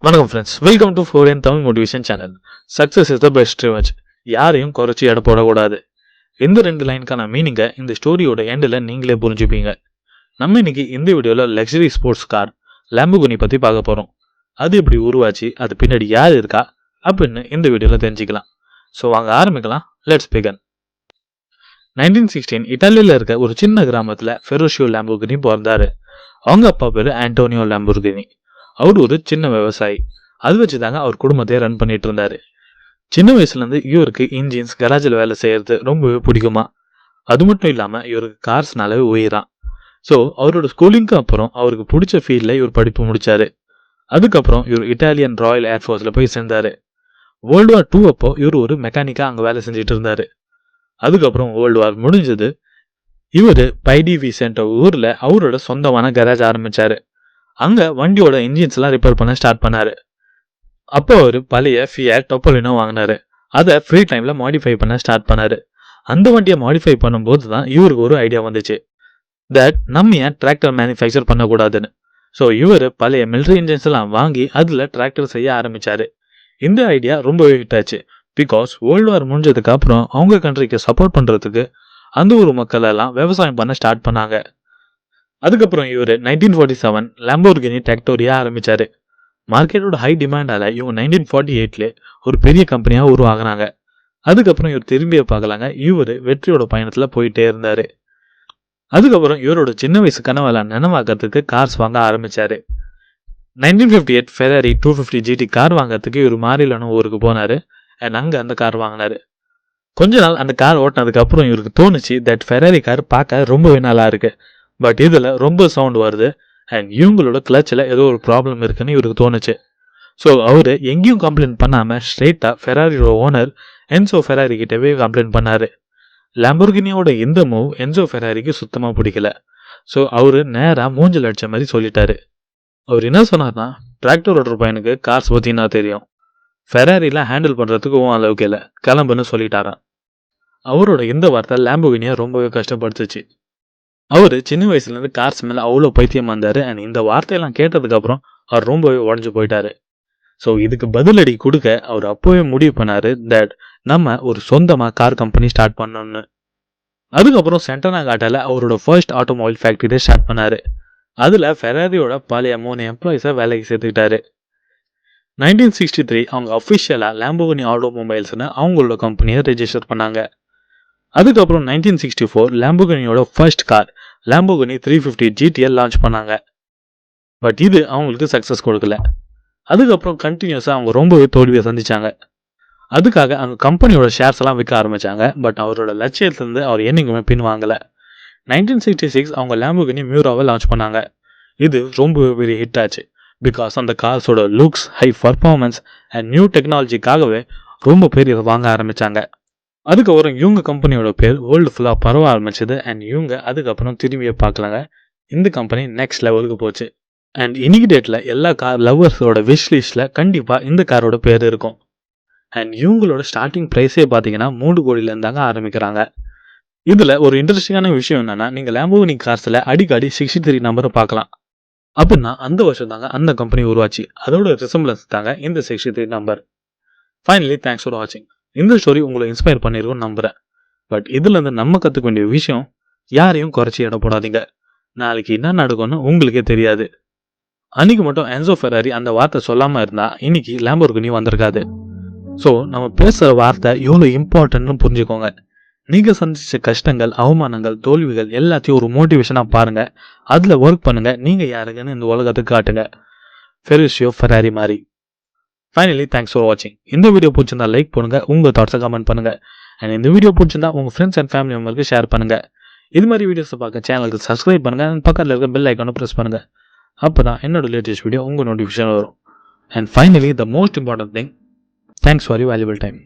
வணக்கம் friends, welcome to four N Tamil motivation channel. Success is the best revenge. யாரையும் குறைச்சி எடை போடக்கூடாது. இந்த 2 லைனுக்கான மீனிங்கை இந்த ஸ்டோரியோட எண்டில் நீங்களே புரிஞ்சுப்பீங்க. நம்ம இன்னைக்கு இந்த வீடியோவில் லக்ஸரி ஸ்போர்ட்ஸ் கார் லேம்போர்கினி பற்றி பார்க்க போகிறோம். அது எப்படி உருவாச்சு, அது பின்னாடி யார் இருக்கா அப்படின்னு இந்த வீடியோவில் தெரிஞ்சுக்கலாம். ஸோ வாங்க ஆரம்பிக்கலாம். Let's begin. 1916 இட்டாலியில் இருக்க ஒரு சின்ன கிராமத்தில் ஃபெரோஷியோ லேம்போர்கினி பிறந்தாரு. அவங்க அப்பா பேர் ஆண்டோனியோ லேம்போர்கினி. அவர் ஒரு சின்ன விவசாயி. அது வச்சு தாங்க அவர் குடும்பத்தையே ரன் பண்ணிட்டு இருந்தாரு. சின்ன வயசுலேருந்து இவருக்கு இன்ஜின்ஸ் கராஜில் வேலை செய்யறது ரொம்பவே பிடிக்குமா. அது மட்டும் இல்லாமல் இவருக்கு கார்ஸ்னாலே உயிரான். ஸோ அவரோட ஸ்கூலிங்க்கு அப்புறம் அவருக்கு பிடிச்ச ஃபீல்டில் இவர் படிப்பு முடிச்சாரு. அதுக்கப்புறம் இவர் இட்டாலியன் ராயல் ஏர்ஃபோர்ஸில் போய் சேர்ந்தாரு. வேர்ல்டு வார் 2 அப்போ இவர் ஒரு மெக்கானிக்காக அங்கே வேலை செஞ்சுட்டு இருந்தாரு. அதுக்கப்புறம் வேர்ல்டு வார் முடிஞ்சது. இவர் பைடிவி சென்ற ஊரில் அவரோட சொந்தமான கராஜ் ஆரம்பிச்சாரு. அங்க வண்டியோட இன்ஜின்ஸ் எல்லாம் ரிப்பேர் பண்ண ஸ்டார்ட் பண்ணாரு. அப்போ ஒரு பழைய ஃபியட் டொப்போலினோ வாங்கினாரு. அதை ஃப்ரீ டைம்ல மாடிஃபை பண்ண ஸ்டார்ட் பண்ணாரு. அந்த வண்டியை மாடிஃபை பண்ணும்போது தான் இவருக்கு ஒரு ஐடியா வந்துச்சு. தட் நம்ம ஏன் டிராக்டர் மேனுஃபேக்சர் பண்ணக்கூடாதுன்னு. ஸோ இவர் பழைய மிலிட்ரி இன்ஜின்ஸ் எல்லாம் வாங்கி அதில் டிராக்டர் செய்ய ஆரம்பிச்சாரு. இந்த ஐடியா ரொம்பவே ஹிட் ஆச்சு. பிகாஸ் வேர்ல்டு வார் முடிஞ்சதுக்கு அப்புறம் அவங்க கண்ட்ரிக்கு சப்போர்ட் பண்றதுக்கு அந்த ஊர் மக்கள் எல்லாம் விவசாயம் பண்ண ஸ்டார்ட் பண்ணாங்க. அதுக்கப்புறம் இவர் 1947 லேம்போர்கினி டிராக்டோரியா ஆரம்பிச்சாரு. மார்க்கெட்டோட ஹை டிமாண்டால இவங்க 1948 ஒரு பெரிய கம்பெனியா உருவாகினாங்க. அதுக்கப்புறம் இவர் திரும்பிய பார்க்கலாங்க. இவர் வெற்றியோட பயணத்துல போயிட்டே இருந்தாரு. அதுக்கப்புறம் இவரோட சின்ன வயசு கனவெல்லாம் நினைவாக்கிறதுக்கு கார்ஸ் வாங்க ஆரம்பிச்சாரு. 1958 ஃபெராரி 250 GT கார் வாங்கறதுக்கு இவர் மாரிலான ஊருக்கு போனாரு. அண்ட் அங்க அந்த கார் வாங்கினாரு. கொஞ்ச நாள் அந்த கார் ஓட்டினதுக்கு அப்புறம் இவருக்கு தோணுச்சு தட் ஃபெராரி கார் பார்க்க ரொம்பவே நல்லா இருக்கு. பட் இதில் ரொம்ப சவுண்ட் வருது அண்ட் இவங்களோட கிளச்சில் ஏதோ ஒரு ப்ராப்ளம் இருக்குன்னு இவருக்கு தோணுச்சு. ஸோ அவர் எங்கேயும் கம்ப்ளைண்ட் பண்ணாமல் ஸ்ட்ரெயிட்டாக ஃபெராரியோட ஓனர் என்சோ ஃபெராரி கிட்டவே கம்ப்ளைண்ட் பண்ணார். லேம்போர்கினியோட இந்த மூவ் என்சோ ஃபெராரிக்கு சுத்தமாக பிடிக்கல. ஸோ அவர் நேராக மூஞ்சில் அடித்த மாதிரி சொல்லிட்டாரு. அவர் என்ன சொன்னார்னா, டிராக்டர் ஓடுற பையனுக்கு கார்ஸ் பற்றினா தெரியும், ஃபெராரிலாம் ஹேண்டில் பண்ணுறதுக்கு அளவுக்கு இல்லை, கிளம்புன்னு சொல்லிட்டாரான். அவரோட இந்த வார்த்தை லேம்போர்கினியை ரொம்பவே கஷ்டப்படுத்துச்சு. அவர் சின்ன வயசுலேருந்து கார்ஸ் மேலே அவ்வளோ பைத்தியம் வந்தார். அண்ட் இந்த வார்த்தையெல்லாம் கேட்டதுக்கப்புறம் அவர் ரொம்பவே உடஞ்சி போயிட்டாரு. ஸோ இதுக்கு பதிலடி கொடுக்க அவர் அப்போவே முடிவு பண்ணார் தட் நம்ம ஒரு சொந்தமாக கார் கம்பெனி ஸ்டார்ட் பண்ணணும்னு. அதுக்கப்புறம் சென்டனா காட்டால அவரோட ஃபர்ஸ்ட் ஆட்டோமொபைல் ஃபேக்ட்ரியை ஸ்டார்ட் பண்ணார். அதில் ஃபெராரியோட பழைய 3 எம்ப்ளாயிஸை வேலைக்கு சேர்த்துக்கிட்டாரு. 1963 அவங்க அஃபிஷியலாக லேம்போர்கினி ஆட்டோமொபைல்ஸ்னு அவங்களோட கம்பெனியை ரெஜிஸ்டர் பண்ணாங்க. அதுக்கப்புறம் 1964 லேம்போர்கினியோட ஃபர்ஸ்ட் கார் லேம்போர்கினி 350 GTயை லான்ச் பண்ணாங்க. பட் இது அவங்களுக்கு சக்ஸஸ் கொடுக்கல. அதுக்கப்புறம் கண்டினியூஸாக அவங்க ரொம்பவே தோல்வியை சந்திச்சாங்க. அதுக்காக அவங்க கம்பெனியோட ஷேர்ஸ் எல்லாம் விற்க ஆரம்பிச்சாங்க. பட் அவரோட லட்சியத்திலேருந்து அவர் என்னைக்குமே பின் வாங்கலை. 1966 அவங்க லேம்போர்கினி மியூராவை லான்ச் பண்ணாங்க. இது ரொம்பவே பெரிய ஹிட் ஆச்சு. பிகாஸ் அந்த கார்ஸோட looks, high performance and new டெக்னாலஜிக்காகவே ரொம்ப பேர் இதை வாங்க ஆரம்பித்தாங்க. அதுக்கப்புறம் இவங்க கம்பெனியோட பேர் வேர்ல்டு ஃபுல்லாக பரவ ஆரம்பிச்சது. அண்ட் இவங்க அதுக்கப்புறம் திரும்பியே பார்க்கலாங்க. இந்த கம்பெனி நெக்ஸ்ட் லெவலுக்கு போச்சு. அண்ட் இன்னைக்கு டேட்டில் எல்லா கார் லவ்வர்ஸோட விஷ் லிஸ்ட்டில் கண்டிப்பாக இந்த காரோட பேர் இருக்கும். அண்ட் இவங்களோட ஸ்டார்டிங் ப்ரைஸே பார்த்தீங்கன்னா 3 கோடியிலேருந்தாங்க ஆரம்பிக்கிறாங்க. இதில் ஒரு இன்ட்ரெஸ்டிங்கான விஷயம் என்னென்னா, நீங்கள் லேம்போர்கினி கார்ஸில் அடிக்கடி 63 நம்பரை பார்க்கலாம். அப்படின்னா அந்த வருஷம் தாங்க அந்த கம்பெனி உருவாச்சு. அதோட ரிசம்பிளன்ஸ் தாங்க இந்த 63 நம்பர். ஃபைனலி தேங்க்ஸ் ஃபார் வாட்சிங். இந்த ஸ்டோரி உங்களை இன்ஸ்பயர் பண்ணியிருக்கும்னு நம்புகிறேன். பட் இதுலேருந்து நம்ம கற்றுக்க வேண்டிய விஷயம், யாரையும் குறைச்சி எடை போடாதீங்க. நாளைக்கு என்ன நடக்கும்னு உங்களுக்கே தெரியாது. அன்றைக்கி மட்டும் என்சோ ஃபெராரி அந்த வார்த்தை சொல்லாமல் இருந்தால் இன்னைக்கு லேம்போர்கினி வந்திருக்காது. ஸோ நம்ம பேசுகிற வார்த்தை எவ்வளோ இம்பார்ட்டன்ட்னு புரிஞ்சுக்கோங்க. நீங்கள் சந்தித்த கஷ்டங்கள், அவமானங்கள், தோல்விகள் எல்லாத்தையும் ஒரு மோட்டிவேஷனாக பாருங்கள். அதில் ஒர்க் பண்ணுங்கள். நீங்கள் யாருக்குன்னு இந்த உலகத்துக்கு காட்டுங்க. ஃபெரோஷியோ ஃபெராரி மாதிரி. ஃபைனலி தேங்க்ஸ் ஃபார் வாட்சிங். இந்த வீடியோ பிடிச்சிருந்தா லைக் பண்ணுங்க, உங்கள் தாட்ஸை கமெண்ட் பண்ணுங்க. அண்ட் இந்த வீடியோ பிடிச்சிருந்தா உங்கள் ஃப்ரெண்ட்ஸ் அண்ட் ஃபேமிலி மெம்பருக்கு ஷேர் பண்ணுங்க. இது மாதிரி வீடியோஸை பார்க்க சேனலுக்கு சப்ஸ்கிரைப் பண்ணுங்க. அண்ட் பக்கத்தில் இருக்க பெல் ஐக்கானை ப்ரெஸ் பண்ணுங்க. அப்போ தான் என்னோட லேட்டஸ்ட் வீடியோ உங்கள் நோட்டிஃபிகேஷன் வரும். And finally the most important thing, thanks for you valuable time.